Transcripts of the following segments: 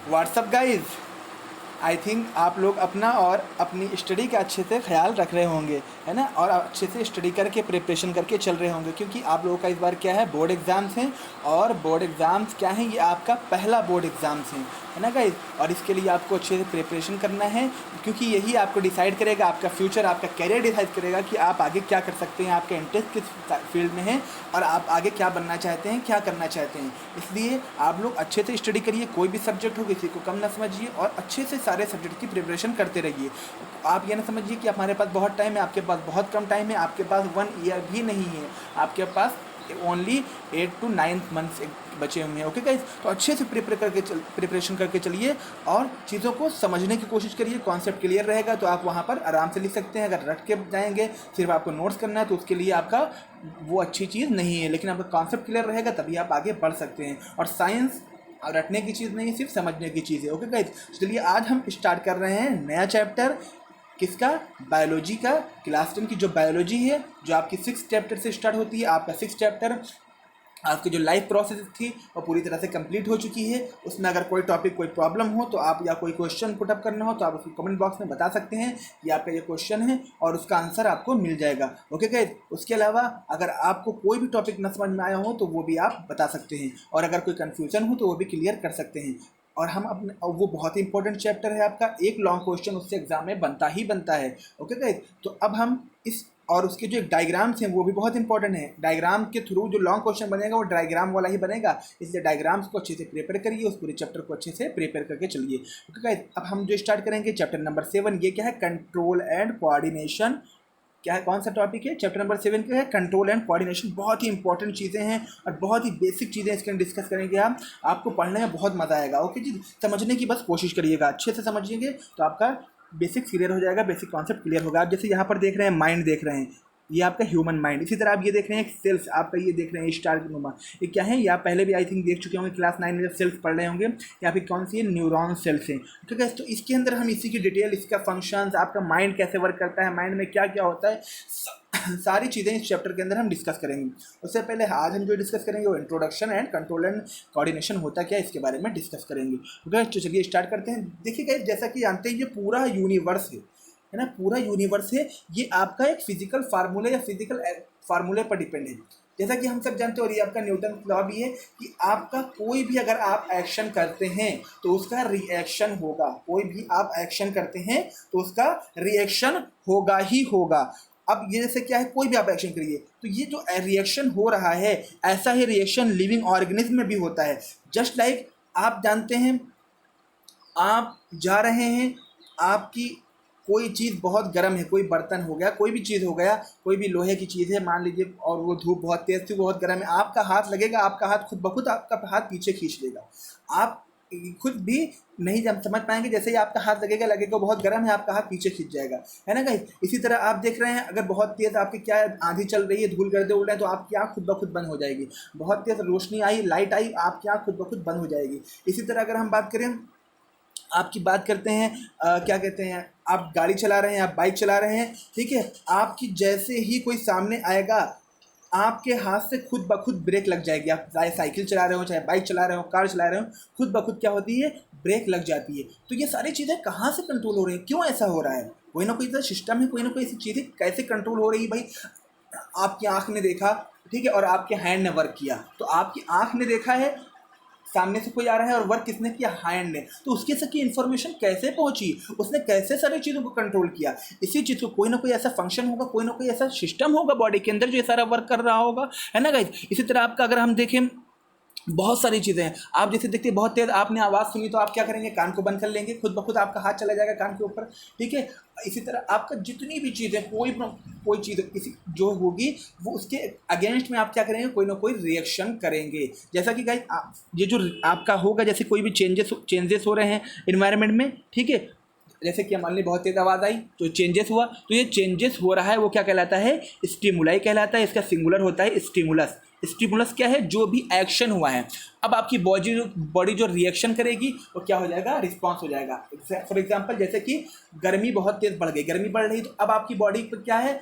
What's up guys, I think आप लोग अपना और अपनी स्टडी का अच्छे से ख्याल रख रहे होंगे, है ना, और अच्छे से स्टडी करके प्रिपरेशन करके चल रहे होंगे, क्योंकि आप लोगों का इस बार क्या है, बोर्ड एग्ज़ाम्स हैं। और बोर्ड एग्ज़ाम्स क्या हैं, ये आपका पहला बोर्ड एग्ज़ाम्स हैं, है ना गाइज। और इसके लिए आपको अच्छे से प्रिपरेशन करना है, क्योंकि यही आपको डिसाइड करेगा, आपका फ्यूचर, आपका कैरियर डिसाइड करेगा कि आप आगे क्या कर सकते हैं, आपका इंटरेस्ट किस फील्ड में है और आप आगे क्या बनना चाहते हैं, क्या करना चाहते हैं। इसलिए आप लोग अच्छे से स्टडी करिए, कोई भी सब्जेक्ट हो किसी को कम ना समझिए, और अच्छे से सारे सब्जेक्ट की प्रिपरेशन करते रहिए। आप ये ना समझिए कि हमारे पास बहुत टाइम है, आपके पास बहुत कम टाइम है, आपके पास 1 ईयर भी नहीं है, आपके पास ओनली 8 to 9 मंथ्स बचे हुए हैं। ओके गाइज, तो अच्छे से प्रिपरेशन करके चलिए और चीज़ों को समझने की कोशिश करिए। कॉन्सेप्ट क्लियर रहेगा तो आप वहाँ पर आराम से लिख सकते हैं। अगर रट के जाएंगे, सिर्फ आपको नोट्स करना है, तो उसके लिए आपका वो अच्छी चीज़ नहीं है, लेकिन आपका कॉन्सेप्ट क्लियर रहेगा तभी आप आगे बढ़ सकते हैं। और साइंस रटने की चीज़ नहीं, सिर्फ समझने की चीज़ है। ओके गाइज, चलिए आज हम स्टार्ट कर रहे हैं नया चैप्टर। किसका? बायोलॉजी का। क्लास 10 की जो बायोलॉजी है, जो आपकी 6 चैप्टर से स्टार्ट होती है, आपका 6 चैप्टर आपकी जो लाइफ प्रोसेस थी वो पूरी तरह से कंप्लीट हो चुकी है। उसमें अगर कोई टॉपिक, कोई प्रॉब्लम हो तो आप, या कोई क्वेश्चन पुटअप करना हो तो आप उसको कमेंट बॉक्स में बता सकते हैं कि आपका ये क्वेश्चन है, और उसका आंसर आपको मिल जाएगा। ओके गाइस, उसके अलावा अगर आपको कोई भी टॉपिक न समझ में आया हो तो वो भी आप बता सकते हैं, और अगर कोई कन्फ्यूजन हो तो वो भी क्लियर कर सकते हैं। और हम अपने, वो बहुत ही इंपॉर्टेंट चैप्टर है आपका, एक लॉन्ग क्वेश्चन उससे एग्जाम में बनता ही बनता है। ओके गाइस, तो अब हम इस, और उसके जो डायग्राम्स हैं वो भी बहुत इंपॉर्टेंट है। डायग्राम के थ्रू जो लॉन्ग क्वेश्चन बनेगा वो डायग्राम वाला ही बनेगा, इसलिए डायग्राम्स को अच्छे से प्रिपेयर करिए, उस पूरे चैप्टर को अच्छे से प्रिपेयर करके चलिए। ओके गाइस, अब हम जो स्टार्ट करेंगे चैप्टर नंबर 7। ये क्या है? Control and coordination. क्या है, कौन सा टॉपिक है? चैप्टर नंबर 7 का है कंट्रोल एंड कोऑर्डिनेशन। बहुत ही इंपॉर्टेंट चीज़ें हैं और बहुत ही बेसिक चीज़ें इसके अंदर डिस्कस करेंगे हम। आपको पढ़ने में बहुत मज़ा आएगा। ओके जी, समझने की बस कोशिश करिएगा, अच्छे से समझिएगा तो आपका बेसिक क्लियर हो जाएगा, बेसिक कॉन्सेप्ट क्लियर होगा। आप जैसे यहाँ पर देख रहे हैं, माइंड देख रहे हैं, ये आपका ह्यूमन माइंड। इसी तरह आप ये देख रहे हैं सेल्स, आपका ये देख रहे हैं स्टार के नुमा, ये क्या है? ये आप पहले भी आई थिंक देख चुके होंगे, क्लास 9 में जब सेल्स पढ़ रहे होंगे। या फिर कौन सी है? न्यूरॉन सेल्स हैं। ठीक है, तो इसके अंदर हम इसी की डिटेल, इसका फंक्शंस, आपका माइंड कैसे वर्क करता है, माइंड में क्या क्या होता है, सारी चीज़ें इस चैप्टर के अंदर हम डिस्कस करेंगे। उससे पहले आज हम जो डिस्कस करेंगे वो introduction and control and coordination होता क्या है, इसके बारे में डिस्कस करेंगे। तो चलिए स्टार्ट करते हैं। देखिए गाइस, जैसा कि जानते हैं ये पूरा यूनिवर्स है ना, पूरा यूनिवर्स है, ये आपका एक फिजिकल फार्मूले या फिजिकल फार्मूले पर डिपेंड है। जैसा कि हम सब जानते हैं, और ये आपका न्यूटन लॉ भी है कि आपका कोई भी अगर आप एक्शन करते हैं तो उसका रिएक्शन होगा। कोई भी आप एक्शन करते हैं तो उसका रिएक्शन होगा ही होगा। अब ये जैसे क्या है, कोई भी आप एक्शन करिए तो ये जो रिएक्शन हो रहा है, ऐसा ही रिएक्शन लिविंग ऑर्गेनिज्म में भी होता है। जस्ट लाइक आप जानते हैं, आप जा रहे हैं, आपकी कोई चीज़ बहुत गर्म है, कोई बर्तन हो गया, कोई भी चीज़ हो गया, कोई भी लोहे की चीज़ है मान लीजिए, और वो धूप बहुत तेज़ थी, बहुत गर्म है, आपका हाथ लगेगा, आपका हाथ खुद ब खुद आपका हाथ पीछे खींच लेगा। आप खुद भी नहीं जब समझ पाएंगे, जैसे ही आपका हाथ लगेगा बहुत गर्म है, आपका हाथ पीछे खींच जाएगा, है ना गाइस। इसी तरह आप देख रहे हैं, अगर बहुत तेज़ आपकी क्या आंधी चल रही है, धूल गर्दे उड़ रहे हैं, तो आपकी आँख खुद ब खुद बंद हो जाएगी। बहुत तेज़ रोशनी आई, लाइट आई, आपकी आँख खुद ब खुद बंद हो जाएगी। इसी तरह अगर हम बात करें, आपकी बात करते हैं, क्या कहते हैं, आप गाड़ी चला रहे हैं, आप बाइक चला रहे हैं, ठीक है, आपकी जैसे ही कोई सामने आएगा, आपके हाथ से खुद ब खुद ब्रेक लग जाएगी। आप चाहे साइकिल चला रहे हो, चाहे बाइक चला रहे हो, कार चला रहे हो, खुद ब खुद क्या होती है? ब्रेक लग जाती है। तो ये सारी चीज़ें कहाँ से कंट्रोल हो रही हैं? क्यों ऐसा हो रहा है? कोई ना कोई ऐसा सिस्टम है, कोई ना कोई ऐसी चीज़ें कैसे कंट्रोल हो रही है भाई? आपकी आँख ने देखा, ठीक है, और आपके हैंड ने वर्क किया। तो आपकी आँख ने देखा है, सामने से कोई आ रहा है, और वर्क किसने किया? हैंड ने। तो उसके से की इन्फॉर्मेशन कैसे पहुंची, उसने कैसे सारी चीज़ों को कंट्रोल किया? इसी चीज़ को कोई ना कोई ऐसा फंक्शन होगा, कोई ना कोई ऐसा सिस्टम होगा बॉडी के अंदर जो ये सारा वर्क कर रहा होगा, है ना गाइस। इसी तरह आपका अगर हम देखें, बहुत सारी चीज़ें हैं। आप जैसे देखते हैं, बहुत तेज़ आपने आवाज़ सुनी तो आप क्या करेंगे? कान को बंद कर लेंगे, खुद ब खुद आपका हाथ चला जाएगा कान के ऊपर, ठीक है। इसी तरह आपका जितनी भी चीज़ें, कोई चीज़ किसी जो होगी, वो उसके अगेंस्ट में आप क्या करेंगे? कोई ना कोई रिएक्शन करेंगे। जैसा कि गाइस, ये जो आपका होगा, जैसे कोई भी चेंजेस हो रहे हैं इन्वायरमेंट में, ठीक है, जैसे कि मान ली बहुत तेज़ आवाज़ आई तो चेंजेस हुआ, तो ये चेंजेस हो रहा है वो क्या कहलाता है? स्टिमुलाई कहलाता है। इसका सिंगुलर होता है स्टिमुलस। स्टिमुलस क्या है? जो भी एक्शन हुआ है। अब आपकी बॉडी जो रिएक्शन करेगी वो क्या हो जाएगा? रिस्पॉन्स हो जाएगा। फॉर एग्जांपल, जैसे कि गर्मी बहुत तेज़ बढ़ गई, गर्मी बढ़ रही, तो अब आपकी बॉडी पर क्या है?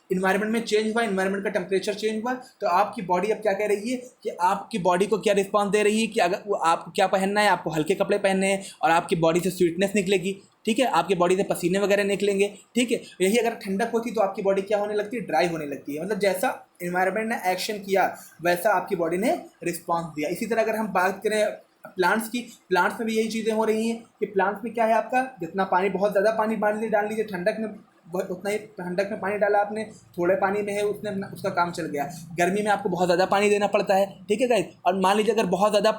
इन्वायरमेंट में चेंज हुआ, इन्वायरमेंट का टेम्परेचर चेंज हुआ, तो आपकी बॉडी अब क्या कह रही है कि आपकी बॉडी को क्या रिस्पांस दे रही है कि अगर वो आपको क्या पहनना है, आपको हल्के कपड़े पहनने हैं और आपकी बॉडी से स्वीटनेस निकलेगी, ठीक है, आपकी बॉडी से पसीने वगैरह निकलेंगे, ठीक है। यही अगर ठंडक होती तो आपकी बॉडी क्या होने लगती है, ड्राई होने लगती है। मतलब जैसा इन्वायरमेंट ने एक्शन किया वैसा आपकी बॉडी ने रिस्पांस दिया। इसी तरह अगर हम बात करें प्लांट्स की, प्लांट्स में भी यही चीज़ें हो रही हैं कि प्लांट्स में क्या है, आपका जितना पानी, बहुत ज़्यादा पानी डाल लीजिए ठंडक में, उतना ही ठंडक में पानी डाला आपने, थोड़े पानी में है उसने उसका काम चल गया। गर्मी में आपको बहुत ज़्यादा पानी देना पड़ता है, ठीक है गाइस। और मान लीजिए अगर बहुत ज़्यादा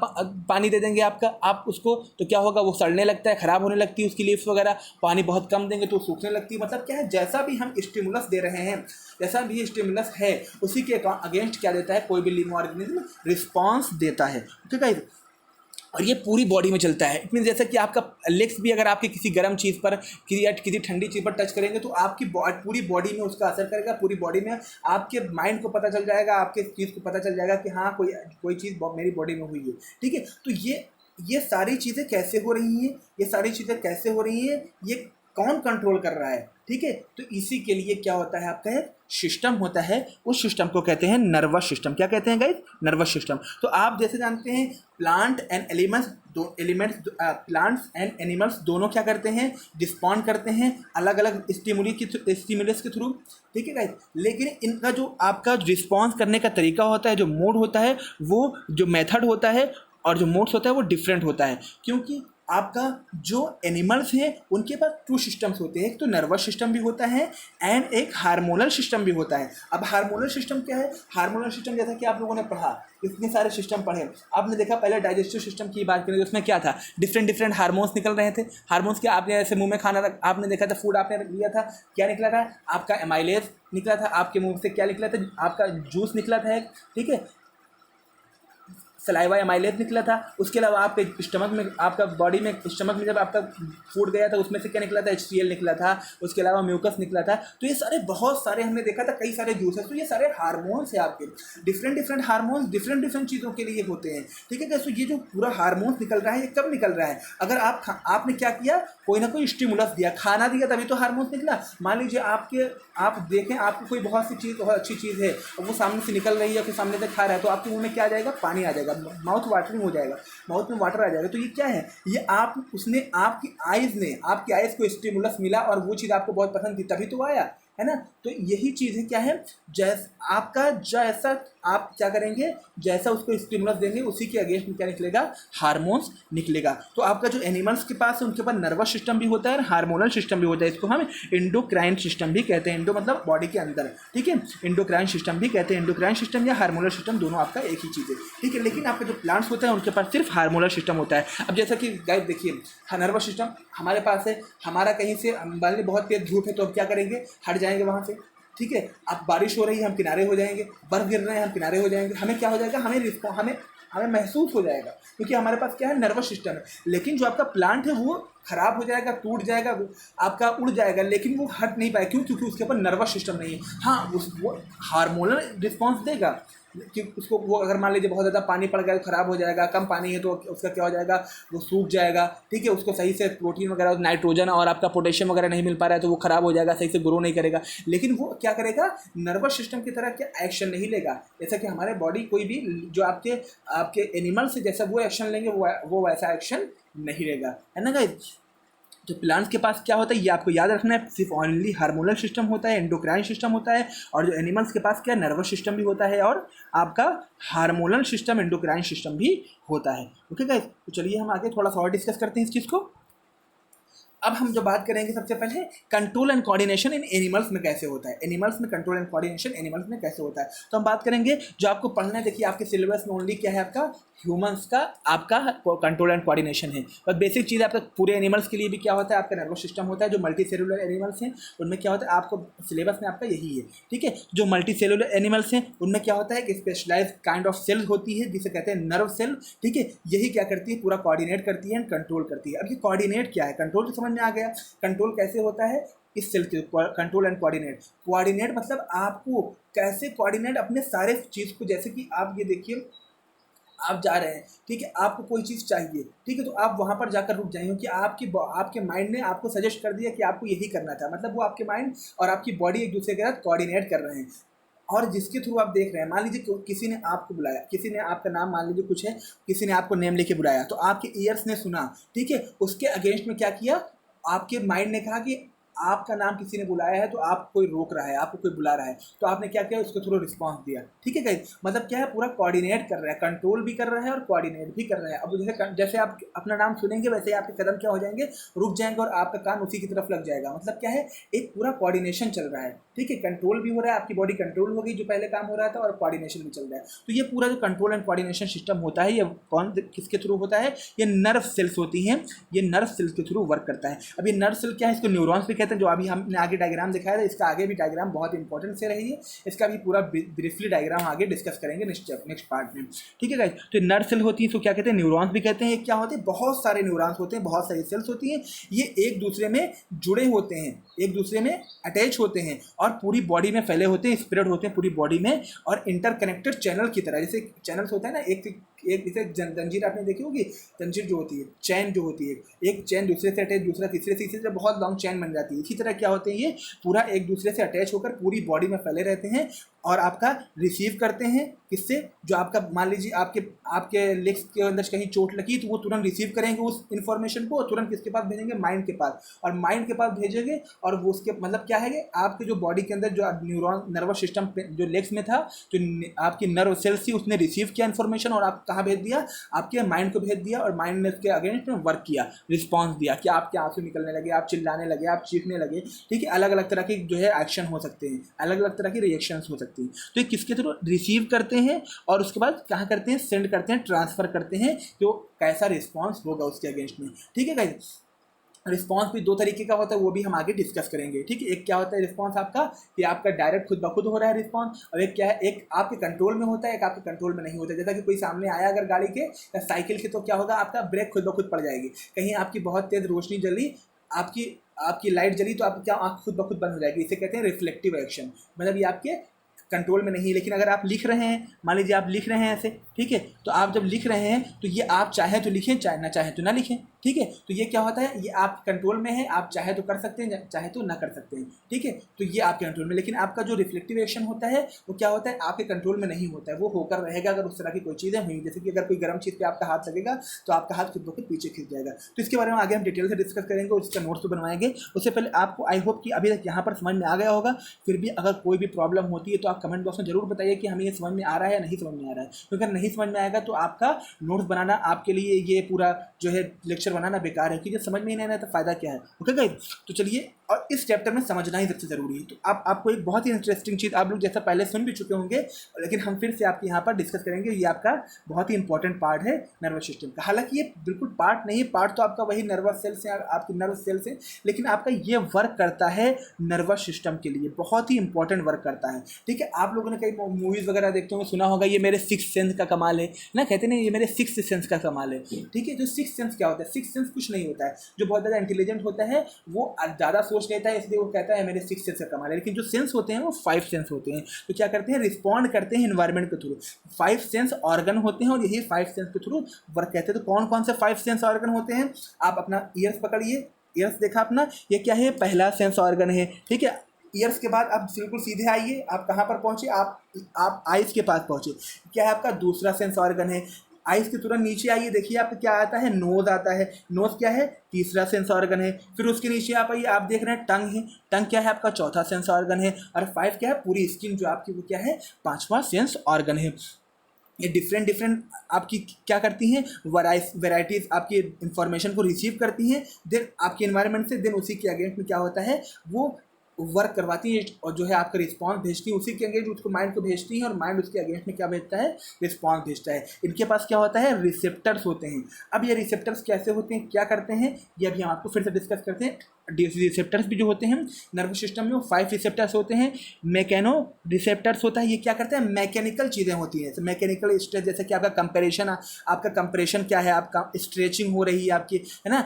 पानी दे देंगे आप उसको, तो क्या होगा, वो सड़ने लगता है, ख़राब होने लगती है उसकी लीव्स वगैरह। पानी बहुत कम देंगे तो सूखने लगती है। मतलब क्या है, जैसा भी हम स्टिमुलस दे रहे हैं, जैसा भी स्टिमुलस है, उसी के अगेंस्ट क्या देता है, कोई भी लिविंग ऑर्गेनिज्म रिस्पॉन्स देता है, ठीक है। और ये पूरी बॉडी में चलता है। इट मीन जैसा कि आपका लेग्स भी अगर आपके किसी गर्म चीज़ पर किसी ठंडी चीज़ पर टच करेंगे तो आपकी पूरी बॉडी में उसका असर करेगा। पूरी बॉडी में आपके माइंड को पता चल जाएगा, आपके चीज़ को पता चल जाएगा कि हाँ कोई चीज़ मेरी बॉडी में हुई है, ठीक है। तो ये सारी चीज़ें कैसे हो रही हैं, ये सारी चीज़ें कैसे हो रही हैं, ये कौन कंट्रोल कर रहा है, ठीक है। तो इसी के लिए क्या होता है, आपका एक सिस्टम होता है, उस सिस्टम को कहते हैं नर्वस सिस्टम। क्या कहते हैं गाइस, नर्वस सिस्टम। तो आप जैसे जानते हैं प्लांट्स एंड एनिमल्स दोनों क्या करते हैं, रिस्पॉन्ड करते हैं अलग अलग स्टिमुलस के थ्रू, ठीक है गाइस। लेकिन इनका जो आपका रिस्पॉन्स करने का तरीका होता है, जो मोड होता है, वो जो मेथड होता है और जो मोड्स होता है वो डिफरेंट होता है। क्योंकि आपका जो एनिमल्स हैं उनके पास 2 सिस्टम्स होते हैं, एक तो नर्वस सिस्टम भी होता है एंड एक हार्मोनल सिस्टम भी होता है। अब हार्मोनल सिस्टम क्या है, हार्मोनल सिस्टम जैसा कि आप लोगों ने पढ़ा, इतने सारे सिस्टम पढ़े, आपने देखा पहले डाइजेस्टिव सिस्टम की बात करें तो उसमें क्या था, डिफरेंट हार्मोन्स निकल रहे थे। हार्मोन्स के आपने ऐसे मुंह में खाना आपने देखा था, फूड आपने लिया था, क्या निकला था, आपका एमाइलेज निकला था, आपके मुंह से क्या निकला था, आपका जूस निकला था एक, ठीक है, सलाइवा एमाइलेज निकला था। उसके अलावा आपके स्टमक में, आपका बॉडी में स्टमक में जब आपका फूड गया था उसमें से क्या निकला था, HCl निकला था। उसके अलावा म्यूकस निकला था। तो ये सारे बहुत सारे हमने देखा था, कई सारे जूसेस। तो ये सारे हार्मोन्स है आपके, डिफरेंट हार्मोन्स डिफरेंट चीज़ों के लिए होते हैं, ठीक है। तो ये जो पूरा हार्मोन्स निकल रहा है, ये कब निकल रहा है, अगर आपने क्या किया, कोई ना कोई स्टिमुलस दिया, खाना दिया, तभी तो हार्मोन्स निकला। मान लीजिए आप देखें, आपको कोई बहुत अच्छी चीज़ है और वो सामने से निकल रही है, फिर सामने से खा रहा है, तो आपके मुंह में क्या आ जाएगा, पानी आ जाएगा, माउथ वाटरिंग हो जाएगा, माउथ में वाटर आ जाएगा। तो ये क्या है, ये आपकी आइज़ को स्टिमुलस मिला और वो चीज़ आपको बहुत पसंद थी, तभी तो आया, है ना। तो यही चीज़ है, क्या है, जैसा आप क्या करेंगे, जैसा उसको स्टिमुलस देंगे उसी के अगेंस्ट में क्या निकलेगा, हार्मोन्स निकलेगा। तो आपका जो एनिमल्स के पास है उनके पास नर्वस सिस्टम भी होता है और हार्मोनल सिस्टम भी होता है। इसको हम एंडोक्राइन सिस्टम भी कहते हैं। एंडो मतलब बॉडी के अंदर, ठीक है, एंडोक्राइन सिस्टम भी कहते हैं। एंडोक्राइन सिस्टम या हार्मोनल सिस्टम दोनों आपका एक ही चीज़ है, ठीक है। लेकिन आपके जो प्लांट्स होते हैं उनके पास सिर्फ हार्मोनल सिस्टम होता है। अब जैसा कि गाइस देखिए, नर्वस सिस्टम हमारे पास है, हमारा कहीं से मान ली बहुत तेज धूप है तो अब क्या करेंगे, हट जाएंगे वहाँ से, ठीक है। अब बारिश हो रही है, हम किनारे हो जाएंगे, बर्फ गिर रहे हैं, हम किनारे हो जाएंगे। हमें क्या हो जाएगा, हमें महसूस हो जाएगा, क्योंकि हमारे पास क्या है, नर्वस सिस्टम है। लेकिन जो आपका प्लांट है वो खराब हो जाएगा, टूट जाएगा, आपका उड़ जाएगा, लेकिन वो हट नहीं पाएगा। क्यों, क्योंकि उसके ऊपर नर्वस सिस्टम नहीं है। हाँ, वो हार्मोनल रिस्पॉन्स देगा कि उसको, वो अगर मान लीजिए बहुत ज़्यादा पानी पड़ गया तो ख़राब हो जाएगा, कम पानी है तो उसका क्या हो जाएगा, वो सूख जाएगा, ठीक है। उसको सही से प्रोटीन वगैरह, नाइट्रोजन और आपका पोटेशियम वगैरह नहीं मिल पा रहा है तो वो ख़राब हो जाएगा, सही से ग्रो नहीं करेगा। लेकिन वो क्या करेगा, नर्वस सिस्टम की तरह क्या एक्शन नहीं लेगा। जैसा कि हमारे बॉडी कोई भी जो आपके एनिमल से जैसा वो एक्शन लेंगे वो वैसा एक्शन नहीं लेगा, है ना गाइस। तो प्लांट्स के पास क्या होता है, ये आपको याद रखना है, सिर्फ ओनली हार्मोनल सिस्टम होता है, एंडोक्राइन सिस्टम होता है। और जो एनिमल्स के पास क्या, नर्वस सिस्टम भी होता है और आपका हार्मोनल सिस्टम, एंडोक्राइन सिस्टम भी होता है। ओके गाइस, तो चलिए हम आगे थोड़ा सा और डिस्कस करते हैं इस चीज़ को। अब हम जो बात करेंगे सबसे पहले control and coordination in animals में कैसे होता है। एनिमल्स में कंट्रोल एंड कोऑर्डिनेशन एनिमल्स में कैसे होता है, तो हम बात करेंगे। जो आपको पढ़ना है, देखिए आपके सिलेबस में ओनली क्या है, आपका ह्यूमंस का आपका कंट्रोल एंड कोऑर्डिनेशन है। बस बेसिक चीज़ आपका पूरे एनिमल्स के लिए भी क्या होता है, आपका नर्वस सिस्टम होता है। जो मल्टी सेलुलर एनिमल्स हैं उनमें क्या होता है, आपको सिलेबस में आपका यही है, ठीक है। जो मल्टी सेलुलर एनिमल्स हैं उनमें क्या होता है, एक स्पेशलाइज्ड काइंड ऑफ सेल होती है जिसे कहते हैं नर्व सेल, ठीक है। यही क्या करती है, पूरा कोऑर्डिनेट करती है एंड कंट्रोल करती है। अब ये कोऑर्डिनेट क्या है, कंट्रोल तो समझ में आ गया, कंट्रोल कैसे होता है इस सेल के, कंट्रोल एंड कोऑर्डिनेट मतलब आपको कैसे कोऑर्डिनेट अपने सारे चीज़ को, जैसे कि आप ये देखिए, आप जा रहे हैं, ठीक है, आपको कोई चीज़ चाहिए, ठीक है, तो आप वहाँ पर जाकर रुक जाएँ, क्योंकि आपके माइंड ने आपको सजेस्ट कर दिया कि आपको यही करना था। मतलब वो आपके माइंड और आपकी बॉडी एक दूसरे के साथ कोऑर्डिनेट कर रहे हैं। और जिसके थ्रू आप देख रहे हैं, मान लीजिए किसी ने आपको बुलाया, किसी ने आपका नाम मान लीजिए कुछ है, किसी ने आपको नेम लेके बुलाया, तो आपके ईयर्स ने सुना, ठीक है, उसके अगेंस्ट में क्या किया, आपके माइंड ने कहा कि आपका नाम किसी ने बुलाया है, तो आप कोई रोक रहा है, आपको कोई बुला रहा है, तो आपने क्या किया, उसके थ्रू रिस्पॉन्स दिया, ठीक है गाइस। मतलब क्या है, पूरा कोऑर्डिनेट कर रहा है, कंट्रोल भी कर रहा है और कोऑर्डिनेट भी कर रहा है। अब जैसे आप अपना नाम सुनेंगे, वैसे ही आपके कदम क्या हो जाएंगे, रुक जाएंगे, और आपका कान उसी की तरफ लग जाएगा। मतलब क्या है, एक पूरा कोऑर्डिनेशन चल रहा है, ठीक है, कंट्रोल भी हो रहा है, आपकी बॉडी कंट्रोल हो गई जो पहले काम हो रहा था, और कोऑर्डिनेशन भी चल रहा है। तो ये पूरा जो कंट्रोल एंड कोऑर्डिनेशन सिस्टम होता है, ये किसके थ्रू होता है, ये नर्व सेल्स होती हैं, ये नर्व सेल्स के थ्रू वर्क करता है। अब ये नर्व सेल क्या है, इसको न्यूरॉन्स भी कहते हैं, जो अभी हमने आगे डायग्राम दिखाया था, इसका आगे भी डायग्राम बहुत इंपॉर्टेंट से रही है, इसका भी पूरा ब्रीफली डायग्राम आगे डिस्कस करेंगे नेक्स्ट पार्ट में, ठीक है गाइस। तो नर्व सेल होती है, तो क्या कहते हैं, न्यूरॉन्स भी कहते हैं। ये क्या होते हैं, बहुत सारे न्यूरॉन्स होते हैं, बहुत सारी सेल्स होती हैं, ये एक दूसरे में जुड़े होते हैं, एक दूसरे में अटैच होते हैं, और पूरी बॉडी में फैले होते हैं, स्प्रेड होते हैं पूरी बॉडी में, और इंटरकनेक्टेड चैनल की तरह, जैसे चैनल्स होता है ना, एक जैसे जंजीर आपने देखी होगी, जंजीर जो होती है, चैन जो होती है, एक चैन दूसरे से अटैच, दूसरा तीसरे से, तीसरे से बहुत लॉन्ग चैन बन जाती है। इसी तरह क्या होते हैं, ये पूरा एक दूसरे से अटैच होकर पूरी बॉडी में फैले रहते हैं, और आपका रिसीव करते हैं किससे, जो आपका मान लीजिए आपके लेग्स के अंदर कहीं चोट लगी, तो वो तुरंत रिसीव करेंगे उस इन्फॉर्मेशन को, और तुरंत किसके पास भेजेंगे, माइंड के पास, और माइंड के पास भेजेंगे, और वो उसके मतलब क्या है कि आपके जो बॉडी के अंदर जो न्यूरॉन नर्वस सिस्टम जो लेग्स में था, जो आपकी नर्व सेल्स थी, उसने रिसीव किया इन्फॉर्मेशन, और आप कहाँ भेज दिया, आपके माइंड को भेज दिया, और माइंड ने उसके अगेंस्ट में वर्क किया, रिस्पॉन्स दिया, कि आपके आंसू निकलने लगे, आप चिल्लाने लगे, आप चीखने लगे, ठीक है, अलग अलग तरह के जो है एक्शन हो सकते हैं, अलग अलग तरह की रिएक्शंस हो सकती हैं। तो ये किसके थ्रू रिसीव करते हैं, और उसके बाद कहाँ करते हैं, सेंड करते हैं, ट्रांसफ़र करते हैं, जो कैसा रिस्पॉन्स होगा उसके अगेंस्ट में, ठीक है गाइस। रिस्पॉन्स भी दो तरीके का होता है, वो भी हम आगे डिस्कस करेंगे, ठीक है। एक क्या होता है रिस्पॉन्स आपका, कि आपका डायरेक्ट खुद ब खुद हो रहा है रिस्पॉन्स, और एक क्या है, एक आपके कंट्रोल में होता है, एक आपके कंट्रोल में नहीं होता है। जैसा कि कोई सामने आया अगर गाड़ी के या साइकिल के, तो क्या होगा, आपका ब्रेक खुद ब खुद पड़ जाएगी। कहीं आपकी बहुत तेज़ रोशनी जली, आपकी आपकी लाइट जली, तो आप क्या, आँख खुद ब खुद बंद हो जाएगी। इसे कहते हैं रिफ्लेक्टिव एक्शन, मतलब ये आपके कंट्रोल में नहीं। लेकिन अगर आप लिख रहे हैं, मान लीजिए आप लिख रहे हैं ऐसे, ठीक है, तो आप जब लिख रहे हैं, तो ये आप चाहे तो लिखें, चाहे ना चाहे तो ना लिखें, ठीक है। तो ये क्या होता है, ये आप कंट्रोल में है, आप चाहे तो कर सकते हैं, चाहे तो ना कर सकते हैं, ठीक है। तो ये आपके कंट्रोल में, लेकिन आपका जो रिफ्लेक्टिव एक्शन होता है, वो क्या होता है, आपके कंट्रोल में नहीं होता है, वो होकर रहेगा अगर उस तरह की कोई चीज़ें हुई। जैसे कि अगर कोई गर्म चीज़ पे आपका हाथ लगेगा, तो आपका हाथ खुद ब खुद पीछे खिंच जाएगा। तो इसके बारे में आगे हम डिटेल से डिस्कस करेंगे, और इसका नोट्स तो बनवाएंगे। उससे पहले आपको आई होप कि अभी तक यहाँ पर समझ में आ गया होगा। फिर भी अगर कोई भी प्रॉब्लम होती है, तो आप कमेंट बॉक्स में जरूर बताइए कि हमें ये समझ में आ रहा है या नहीं समझ में आ रहा है। क्योंकि अगर नहीं समझ में आएगा, तो आपका नोट्स बनाना आपके लिए, ये पूरा जो है लेक्चर बनाना बेकार है, क्योंकि समझ में ही नहीं आना तो फ़ायदा क्या है। ओके गाइस, तो चलिए, और इस चैप्टर में समझना ही सबसे ज़रूरी है। तो आपको एक बहुत ही इंटरेस्टिंग चीज़, आप लोग जैसा पहले सुन भी चुके होंगे, लेकिन हम फिर से आपके यहाँ पर डिस्कस करेंगे। ये आपका बहुत ही इंपॉर्टेंट पार्ट है नर्वस सिस्टम का। हालांकि ये बिल्कुल पार्ट नहीं, पार्ट तो आपका वही नर्वस सेल से, आपकी नर्वस सेल से, लेकिन आपका ये वर्क करता है नर्वस सिस्टम के लिए, बहुत ही इंपॉर्टेंट वर्क करता है, ठीक है। आप लोगों ने कई मूवीज़ वगैरह देखते होंगे, सुना होगा ये मेरे सिक्स सेंस का कमाल है ना, कहते नहीं, ये मेरे सिक्स सेंस का कमाल है, ठीक है। जो सिक्स सेंस क्या होता है, सिक्स सेंस कुछ नहीं होता है। जो बहुत ज़्यादा इंटेलिजेंट होता है, वो ज़्यादा सोच लेता है, इसलिए वो कहता है मेरे सिक्स सेंस का कमाल है। लेकिन जो सेंस होते हैं, वो फाइव सेंस होते हैं। तो क्या करते हैं, रिस्पॉन्ड करते हैं इन्वायरमेंट के थ्रू। फाइव सेंस ऑर्गन होते हैं, और यही फाइव सेंस के थ्रू वर्क करते हैं। तो कौन कौन से फाइव सेंस ऑर्गन होते हैं, आप अपना ईयर्स पकड़िए, ईयर्स देखा अपना, ये क्या है, पहला सेंस ऑर्गन है, ठीक है। ईयर्स के बाद आप बिल्कुल सीधे आइए, आप कहाँ पर पहुँचे, आप आइज़ के पास पहुँचे, क्या है आपका दूसरा सेंस ऑर्गन है। आइज़ के तुरंत नीचे आइए, देखिए आपको क्या आता है, नोज़ आता है। नोज़ क्या है, तीसरा सेंस ऑर्गन है। फिर उसके नीचे आप आइए, आप देख रहे हैं टंग है, टंग क्या है आपका चौथा सेंस ऑर्गन है। और फाइव क्या है, पूरी स्किन जो आपकी, वो क्या है, पांचवा सेंस ऑर्गन है। ये डिफरेंट आपकी क्या करती हैं, वैराइटीज़ आपकी इंफॉर्मेशन को रिसीव करती हैं, देन आपके इन्वायरमेंट से, देन उसी के अगेंस्ट में क्या होता है, वो वर्क करवाती है, और जो है आपका रिस्पॉन्स भेजती है, उसी के अगेंस्ट उसको माइंड को भेजती है, और माइंड उसके अगेंस्ट में क्या भेजता है, रिस्पॉन्स भेजता है। इनके पास क्या होता है, रिसेप्टर्स होते हैं। अब ये रिसेप्टर्स कैसे होते हैं, क्या करते हैं, ये अभी हम आपको फिर से डिस्कस करते हैं। रिसेप्टर्स भी जो होते हैं नर्वस सिस्टम में, वो 5 रिसेप्टर्स होते हैं। मैकेनो रिसेप्टर्स होता है, ये क्या करते हैं, मैकेनिकल चीज़ें होती हैं। मैकेनिकल स्ट्रेच, जैसे कि आपका कंप्रेशन क्या है, आपका स्ट्रेचिंग हो रही है आपकी, है ना,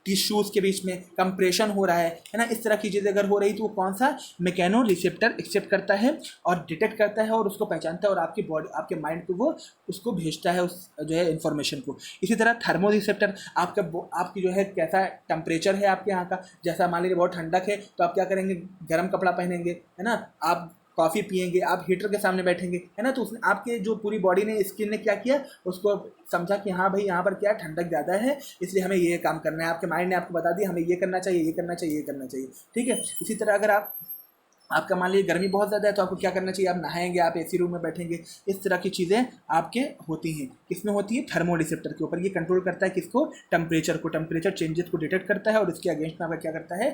टिश्यूज़ के बीच में कंप्रेशन हो रहा है ना, इस तरह की चीज़ें अगर हो रही तो वो कौन सा मैकेनो रिसेप्टर एक्सेप्ट करता है और डिटेक्ट करता है और उसको पहचानता है और आपकी बॉडी आपके माइंड को वो उसको भेजता है उस जो है इन्फॉर्मेशन को। इसी तरह थर्मो रिसेप्टर आपकी जो है कैसा टेम्परेचर है आपके यहाँ का, जैसा मान लीजिए बहुत ठंडक है तो आप क्या करेंगे, गर्म कपड़ा पहनेंगे, है ना, आप कॉफ़ी पियेंगे, आप हीटर के सामने बैठेंगे, है ना, तो उसने आपके जो पूरी बॉडी ने स्किन ने क्या किया, उसको समझा कि हाँ भाई यहाँ पर क्या ठंडक ज़्यादा है, इसलिए हमें ये काम करना है। आपके माइंड ने आपको बता दिया हमें ये करना चाहिए, ये करना चाहिए, ये करना चाहिए, ठीक है। इसी तरह अगर आपका मान लीजिए गर्मी बहुत ज़्यादा है तो आपको क्या करना चाहिए, आप नहाएंगे, आप एसी रूम में बैठेंगे, इस तरह की चीज़ें आपके होती हैं। किसमें होती है, थर्मो रिसेप्टर के ऊपर। ये कंट्रोल करता है किसको, टेम्परेचर को, टेम्परेचर चेंजेस को डिटेक्ट करता है और इसके अगेंस्ट में आपका क्या करता है,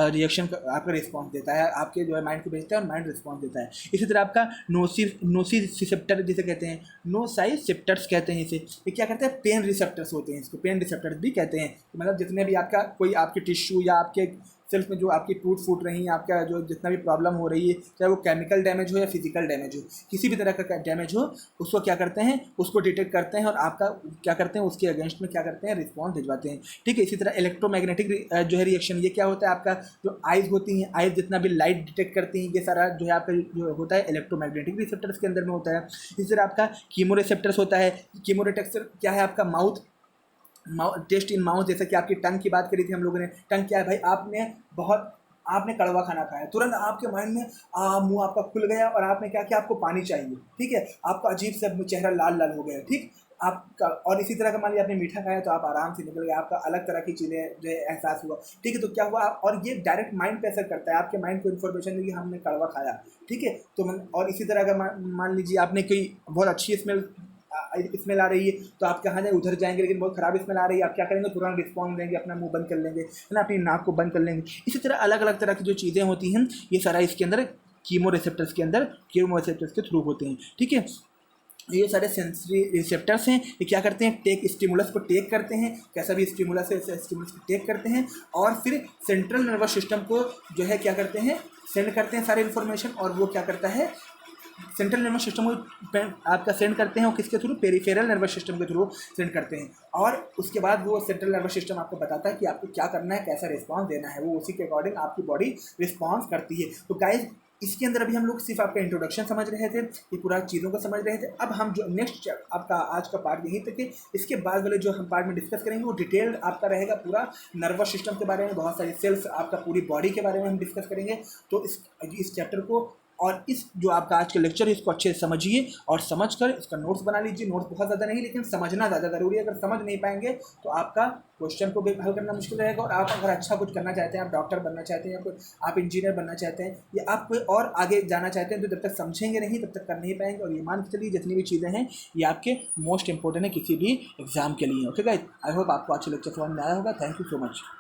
रिएक्शन आपका रिस्पॉन्स देता है, आपके जो है माइंड को भेजता है और माइंड रिस्पॉन्स देता है। इसी तरह आपका नोसिसेप्टर जिसे कहते हैं, नोसाइसेप्टर्स कहते हैं इसे, ये क्या करते हैं, पेन रिसेप्टर्स होते हैं, इसको पेन रिसेप्टर्स भी कहते हैं। मतलब जितने भी आपका कोई आपके टिश्यू या आपके सेल्फ में जो आपकी टूट फूट रही है, आपका जो जितना भी प्रॉब्लम हो रही है, चाहे वो केमिकल डैमेज हो या फिजिकल डैमेज हो, किसी भी तरह का डैमेज हो, उसको क्या करते हैं, उसको डिटेक्ट करते हैं और आपका क्या करते हैं, उसके अगेंस्ट में क्या करते हैं, रिस्पॉन्स भिजवाते हैं, ठीक है। इसी तरह इलेक्ट्रोमैग्नेटिक जो है रिएक्शन, ये क्या होता है, आपका जो आइज़ होती हैं, आइज़ जितना भी लाइट डिटेक्ट करती हैं, ये सारा जो है आपका जो होता है इलेक्ट्रोमैग्नेटिक रिसेप्टर्स के अंदर में होता है। इसी तरह आपका कीमो रिसेप्टर्स होता है। कीमो रिसेप्टर क्या है, आपका टेस्ट इन माउथ, जैसे कि आपकी टंग की बात करी थी हम लोगों ने। टंग क्या है भाई, आपने कड़वा खाना खाया, तुरंत आपके माइंड में मुंह आपका खुल गया और आपने क्या किया, आपको पानी चाहिए, ठीक है, आपका अजीब सा चेहरा लाल लाल हो गया, ठीक आपका। और इसी तरह का मान लिया आपने मीठा खाया तो आप आराम से निकल गए, आपका अलग तरह की चीज़ें जो है एहसास हुआ, ठीक है। तो क्या हुआ, और ये डायरेक्ट माइंड पे असर करता है, आपके माइंड को इन्फॉर्मेशन दी हमने कड़वा खाया, ठीक है। तो और इसी तरह अगर मान लीजिए आपने कोई बहुत अच्छी स्मेल आ रही है तो आप कहाँ जाए, उधर जाएंगे, लेकिन बहुत खराब स्मेल आ रही है, आप क्या करेंगे, तुरंत रिस्पॉन्स देंगे, अपना मुंह बंद कर लेंगे, है ना, अपनी नाक को बंद कर लेंगे। इसी तरह अलग अलग तरह की जो चीज़ें होती हैं, ये सारा इसके अंदर कीमो रिसेप्टर्स के थ्रू होते हैं, ठीक है। ये सारे सेंसरी रिसेप्टर्स हैं, ये क्या करते हैं, स्टिमुलस को टेक करते हैं, कैसा भी स्टिमुलस है स्टिमुलस को टेक करते हैं और फिर सेंट्रल नर्वस सिस्टम को जो है क्या करते हैं, सेंड करते हैं सारे इन्फॉर्मेशन, और वो क्या करता है, सेंट्रल नर्वस सिस्टम को आपका सेंड करते हैं, और किसके थ्रू, पेरिफेरल नर्वस सिस्टम के थ्रू सेंड करते हैं। और उसके बाद वो सेंट्रल नर्वस सिस्टम आपको बताता है कि आपको क्या करना है, कैसा रिस्पांस देना है, वो उसी के अकॉर्डिंग आपकी बॉडी रिस्पांस करती है। तो गाइज इसके अंदर अभी हम लोग सिर्फ आपका इंट्रोडक्शन समझ रहे थे, ये पूरा चीज़ों को समझ रहे थे। अब हम जो नेक्स्ट आपका आज का पार्ट यहीं तक है, इसके बाद वाले जो हम पार्ट में डिस्कस करेंगे वो डिटेल्ड आपका रहेगा, पूरा नर्वस सिस्टम के बारे में, बहुत सारी सेल्स, आपका पूरी बॉडी के बारे में हम डिस्कस करेंगे। तो इस चैप्टर को और इस जो आपका आज का लेक्चर है इसको अच्छे से समझिए और समझकर इसका नोट्स बना लीजिए। नोट्स बहुत ज़्यादा नहीं, लेकिन समझना ज़्यादा ज़रूरी है। अगर समझ नहीं पाएंगे तो आपका क्वेश्चन को भी हल करना मुश्किल रहेगा, और आप अगर अच्छा कुछ करना चाहते हैं, आप डॉक्टर बनना चाहते हैं या कोई आप इंजीनियर बनना चाहते हैं या आप कोई और आगे जाना चाहते हैं, तो जब तक समझेंगे नहीं तब तक कर नहीं पाएंगे। और ये मान के चलिए जितनी भी चीज़ें हैं ये आपके मोस्ट इंपॉर्टेंट है किसी भी एग्जाम के लिए। ओके गाइस, आई होप आपको अच्छे लेक्चर समझ में आया होगा। Thank you so much.